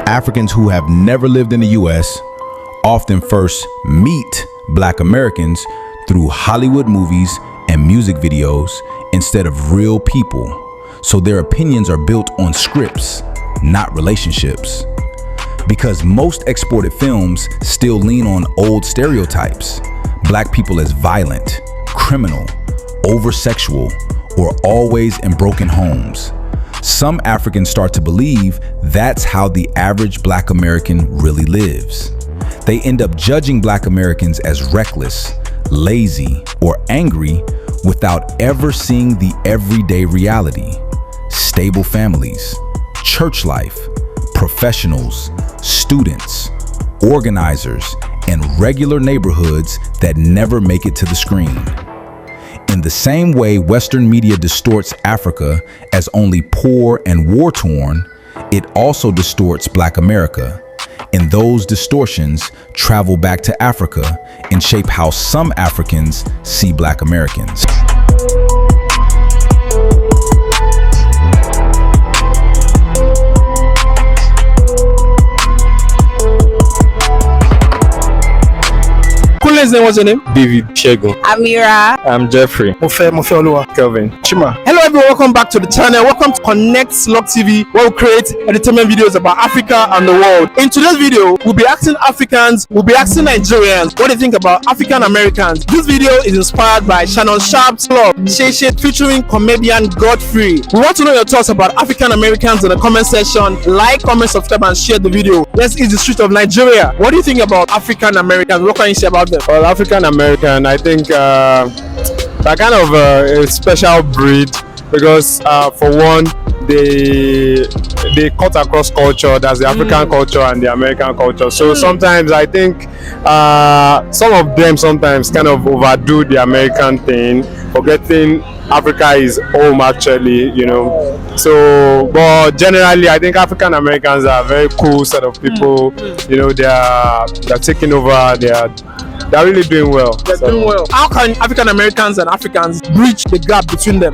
Africans who have never lived in the US often first meet Black Americans through Hollywood movies and music videos instead of real people. So their opinions are built on scripts, not relationships. Because most exported films still lean on old stereotypes. Black people as violent, criminal, over-sexual, or always in broken homes. Some Africans start to believe that's how the average Black American really lives. They end up judging Black Americans as reckless, lazy, or angry without ever seeing the everyday reality. Stable families, church life, professionals, students, organizers, and regular neighborhoods that never make it to the screen. In the same way Western media distorts Africa as only poor and war-torn, it also distorts Black America. And those distortions travel back to Africa and shape how some Africans see Black Americans. What's your name? David Shegun. Amira. I'm Jeffrey. Mofe Oluwa. Kelvin. Chima. Hello everyone, welcome back to the channel. Welcome to Connect Slug TV, where we create entertainment videos about Africa and the world. In today's video, we'll be asking Africans, we'll be asking Nigerians, what do you think about African Americans? This video is inspired by Shannon Sharp's blog, Sheshe, featuring comedian Godfrey. We want to know your thoughts about African Americans in the comment section. Like, comment, subscribe, and share the video. Let's eat the street of Nigeria. What do you think about African Americans? What can you say about them? Well, African American, I think they're kind of a special breed because for one, they cut across culture. That's the African culture and the American culture. So sometimes I think some of them sometimes kind of overdo the American thing, forgetting Africa is home actually, you know. So, but generally, I think African Americans are a very cool set of people. You know, they're taking over. They're really doing well. They're doing well. How can African Americans and Africans bridge the gap between them?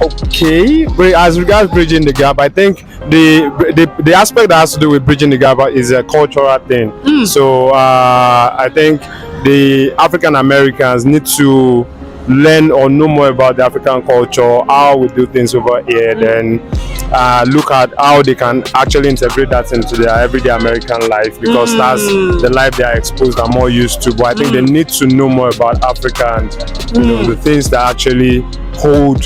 Okay, as regards bridging the gap, I think the aspect that has to do with bridging the gap is a cultural thing. So I think the African Americans need to learn or know more about the African culture, how we do things over here, then look at how they can actually integrate that into their everyday American life, because that's the life they are exposed and more used to. But I think they need to know more about Africa and you know, the things that actually hold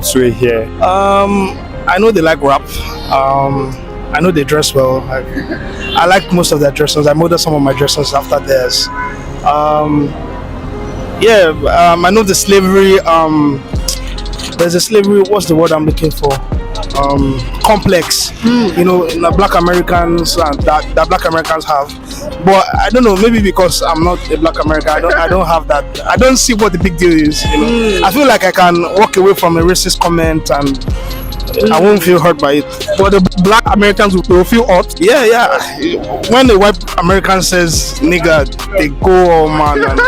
sway here. I know they like rap. I know they dress well. I like most of their dresses. I modeled some of my dresses after theirs. I know the slavery. There's a slavery. What's the word I'm looking for? Complex. You know, Black Americans that Black Americans have. But I don't know. Maybe because I'm not a Black American, I don't have that. I don't see what the big deal is. You know, I feel like I can walk away from a racist comment and I won't feel hurt by it. But the Black Americans will feel hurt. Yeah. When the white American says nigga, they go, oh man. And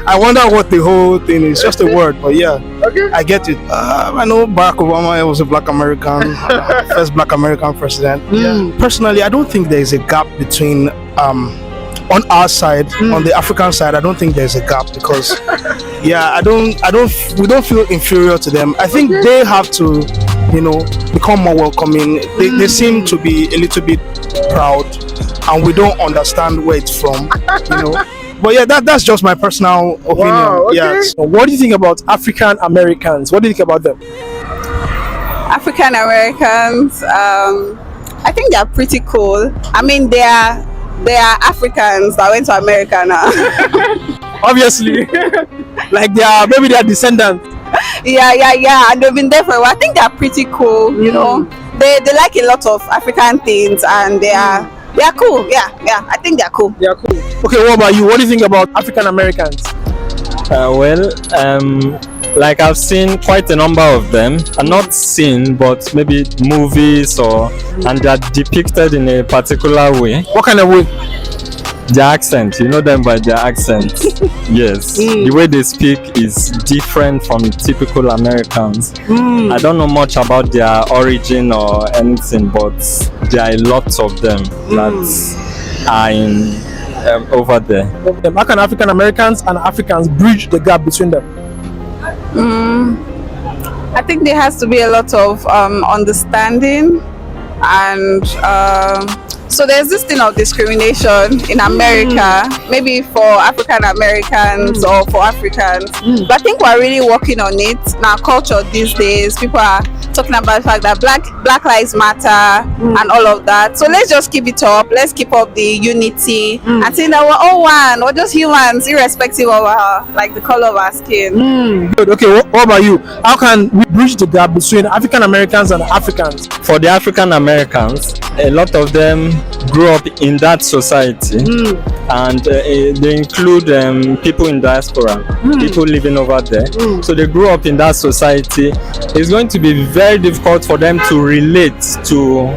I wonder what the whole thing is. Just a word, but yeah, okay. I get it. I know Barack Obama was a Black American, first Black American president. Personally, I don't think there is a gap between on our side, on the African side. I don't think there's a gap because we don't feel inferior to them. I think they have to, you know, become more welcoming. They seem to be a little bit proud, and we don't understand where it's from, you know. But yeah, that's just my personal opinion. Wow, okay. Yeah. So what do you think about African Americans? What do you think about them? African Americans, I think they're pretty cool. I mean, they are Africans that went to America now. Obviously, like maybe they are descendants. Yeah, and they've been there for a while. I think they're pretty cool. You know, they like a lot of African things, and they are cool. Yeah, I think they're cool. They're cool. Okay, what about you? What do you think about African Americans? Like I've seen quite a number of them. I'm not seen, but maybe movies and they're depicted in a particular way. What kind of way? Their accent, you know them by their accent. Yes, the way they speak is different from typical Americans. I don't know much about their origin or anything, but there are lots of them that are in over there. How can African Americans and Africans bridge the gap between them? I think there has to be a lot of understanding, and so there's this thing of discrimination in America, maybe for African Americans or for Africans. But I think we're really working on it in our culture these days. People are talking about the fact that Black Lives Matter and all of that. So let's just keep it up. Let's keep up the unity and saying that we're all one. We're just humans, irrespective of the color of our skin. Good. Okay, what about you? How can we bridge the gap between African Americans and Africans? For the African Americans, a lot of them grew up in that society, and they include people in diaspora, people living over there. So they grew up in that society. It's going to be very difficult for them to relate to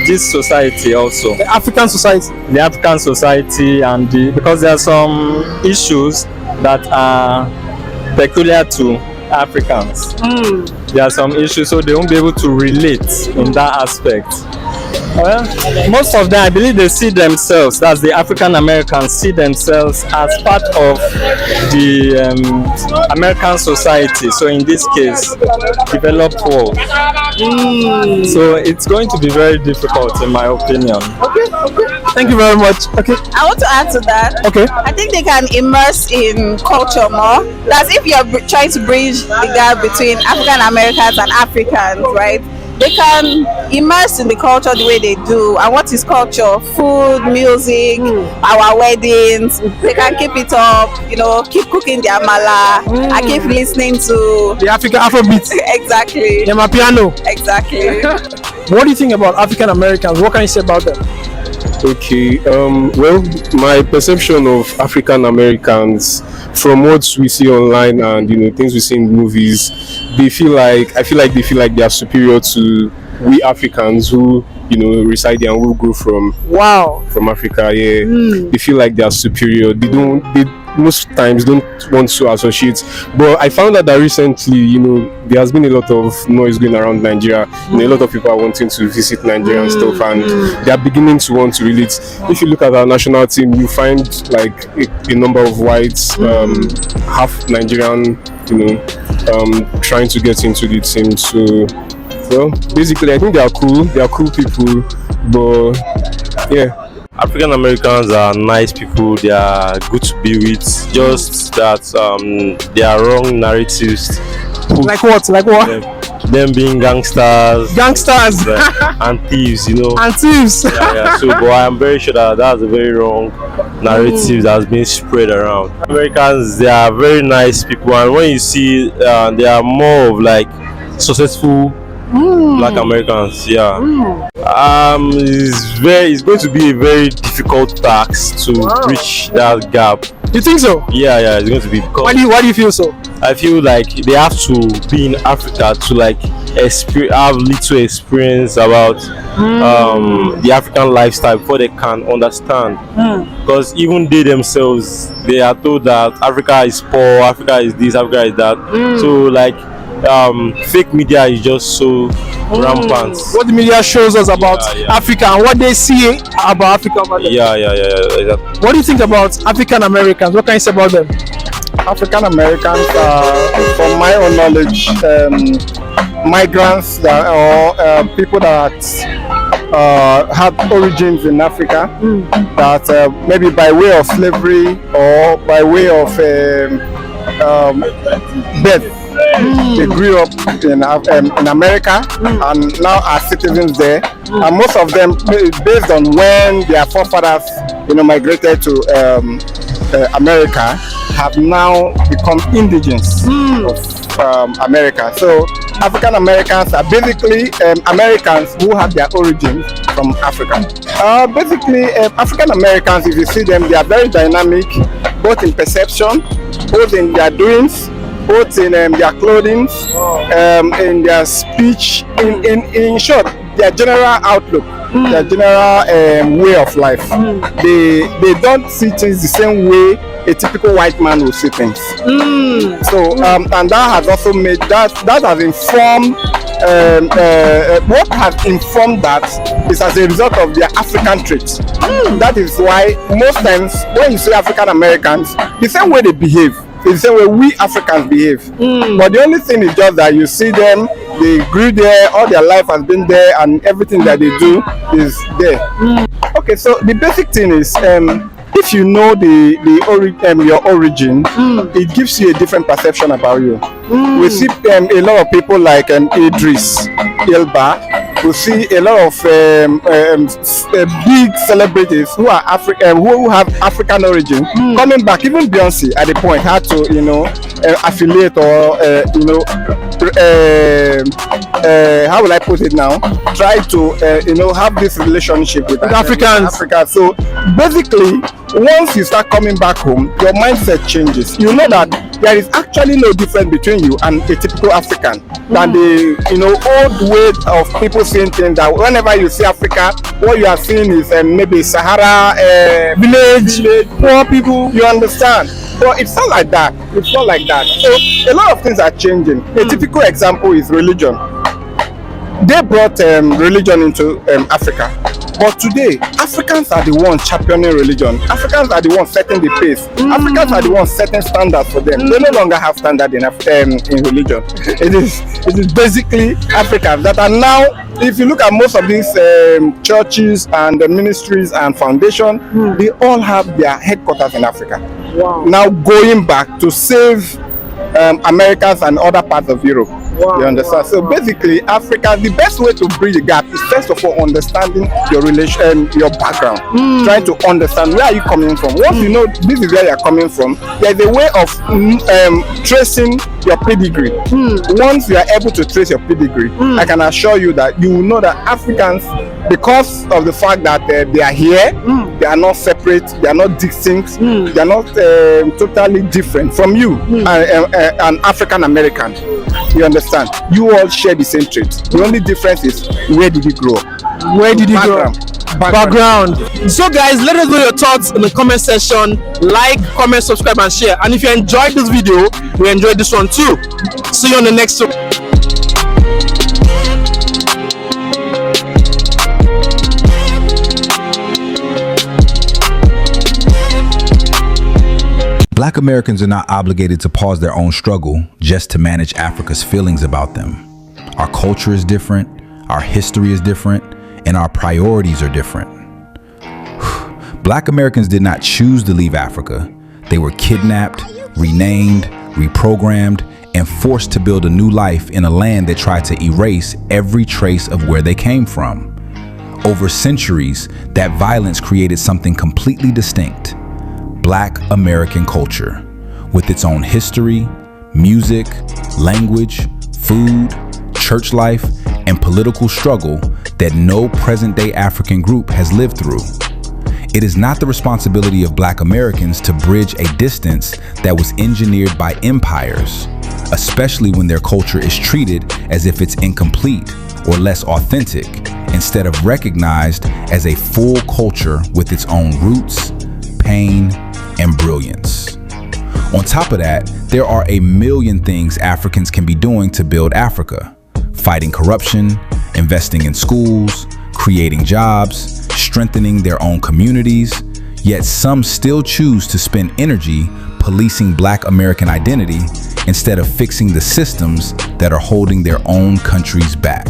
this society also. The African society. The African society, and because there are some issues that are peculiar to Africans. There are some issues, so they won't be able to relate in that aspect. Well, most of them, I believe they see themselves, that's the African Americans, see themselves as part of the American society. So in this case, developed world. So it's going to be very difficult, in my opinion. Okay. Thank you very much. Okay. I want to add to that. Okay. I think they can immerse in culture more. That's if you're trying to bridge the gap between African Americans and Africans, right? They can immerse in the culture the way they do. And what is culture? Food, music, our weddings. They can keep it up, keep cooking their mala. I keep listening to the African Afrobeat. Exactly. Yeah, my piano. Exactly. What do you think about African Americans? What can you say about them? Okay, well, my perception of African Americans, from what we see online and things we see in movies, I feel like they feel like they are superior to we Africans who reside there and who grew from Africa. Yeah, they feel like they are superior. They most times don't want to associate. But I found out that recently, there has been a lot of noise going around Nigeria. A lot of people are wanting to visit Nigeria and stuff, and they are beginning to want to relate. If you look at our national team, you find like a number of whites, half Nigerian, trying to get into the team. So, well, basically, I think they are cool. They are cool people, but yeah. African Americans are nice people. They are good to be with. Just that there are wrong narratives. Like what? Like what? Them being gangsters. Gangsters. And thieves, And thieves. Yeah. So, but I am very sure that that's a very wrong narrative that has been spread around. Americans, they are very nice people, and when you see, they are more of like successful Black Americans. It's going to be a very difficult task to bridge that gap. You think so? Yeah, it's going to be. Why do you feel so? I feel like they have to be in Africa to like have little experience about the African lifestyle before they can understand. Because even they themselves, they are told that Africa is poor, Africa is this, Africa is that. So like fake media is just so rampant. What the media shows us about Africa and what they see about Africa. Exactly. What do you think about African Americans? What can you say about them? African Americans are, from my own knowledge, migrants or people that had origins in Africa, that maybe by way of slavery or by way of birth. They grew up in America and now are citizens there, and most of them, based on when their forefathers, migrated to America, have now become indigenous of America. So African Americans are basically Americans who have their origins from Africa. Basically, African Americans, if you see them, they are very dynamic, both in perception, both in their doings, both in their clothing, in their speech, in short, their general outlook. their general way of life. They don't see things the same way a typical white man will see things. So and that has also made that has informed what has informed that is as a result of their African traits. That is why most times when you say African Americans, the same way they behave is the same way we Africans behave. But the only thing is just that you see them, they grew there, all their life has been there, and everything that they do is there. Okay, so the basic thing is if you know your origin, it gives you a different perception about you. We see a lot of people like Idris Elba. We see a lot of big celebrities who are who have African origin coming back. Even Beyonce at the point had to, affiliate or how will I put it now? Try to have this relationship with Africans. Africa. So basically, once you start coming back home, your mindset changes. You know that there is actually no difference between you and a typical African than the old way of people seeing things, that whenever you see Africa, what you are seeing is maybe Sahara village, poor people. You understand? But it's not like that. It's not like that. So a lot of things are changing. A typical example is religion. They brought religion into Africa. But today, Africans are the ones championing religion. Africans are the ones setting the pace. Africans are the ones setting standards for them. They no longer have standard in religion. It is basically Africans that are now, if you look at most of these churches and ministries and foundations, they all have their headquarters in Africa. Wow. Now going back to save Americans and other parts of Europe. You understand? So basically, Africa, the best way to bridge the gap is first of all understanding your relation, your background. Trying to understand where are you coming from. Once you know this is where you are coming from, there is a way of tracing your pedigree. Once you are able to trace your pedigree, I can assure you that you will know that Africans, because of the fact that they are here, they are not separate, they are not distinct, they are not totally different from you, an African American. You understand? You all share the same traits. The only difference is, where did you grow up? Where did you grow up? Background. So guys, let us know your thoughts in the comment section. Like, comment, subscribe and share. And if you enjoyed this video, you enjoyed this one too. See you on the next one. Black Americans are not obligated to pause their own struggle just to manage Africa's feelings about them. Our culture is different, our history is different, and our priorities are different. Black Americans did not choose to leave Africa. They were kidnapped, renamed, reprogrammed, and forced to build a new life in a land that tried to erase every trace of where they came from. Over centuries, that violence created something completely distinct: Black American culture, with its own history, music, language, food, church life, and political struggle that no present-day African group has lived through. It is not the responsibility of Black Americans to bridge a distance that was engineered by empires, especially when their culture is treated as if it's incomplete or less authentic, instead of recognized as a full culture with its own roots, pain, and brilliance. On top of that, there are a million things Africans can be doing to build Africa: fighting corruption, investing in schools, creating jobs, strengthening their own communities. Yet some still choose to spend energy policing Black American identity instead of fixing the systems that are holding their own countries back.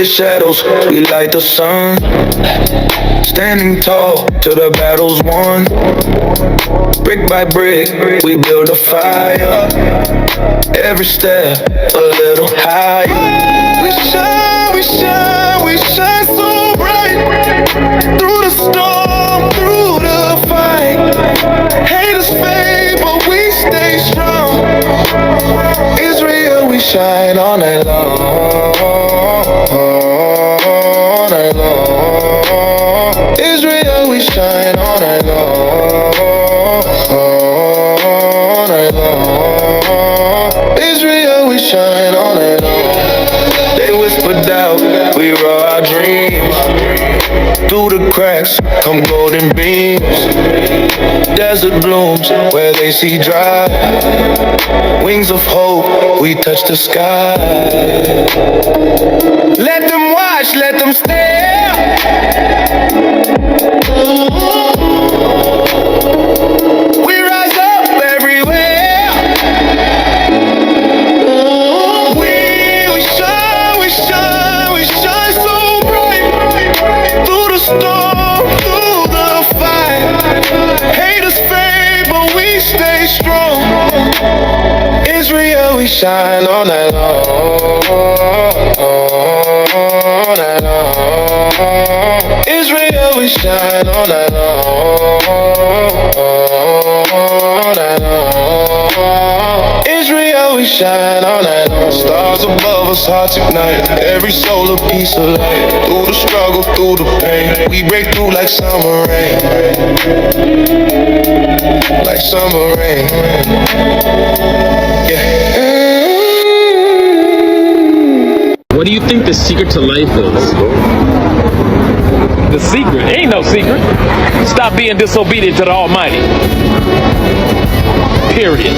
Shadows, we light the sun. Standing tall till the battle's won. Brick by brick, we build a fire. Every step a little higher. We shine, we shine, we shine so bright. Through the storm, through the fire. shine all night long, all night long. Israel, we shine all night long, all night long. Israel, we shine all night long. They whisper doubt, we roll our dreams. Through the cracks come golden beams. Desert blooms where they see dry. Wings of hope, we touch the sky. Let them watch, let them stare. We rise up everywhere. We shine, we shine, we shine so bright. Through the storm, through the fight. Haters fade, but we stay strong. Israel, we shine all night long, all night long. Israel, we shine all night long, all night long. Israel, we shine all night long. Stars above us, hearts ignite. Every soul a piece of light. Through the struggle, through the pain, we break through like summer rain, like summer rain. Yeah. What do you think the secret to life is? The secret? Ain't no secret. Stop being disobedient to the Almighty. Period.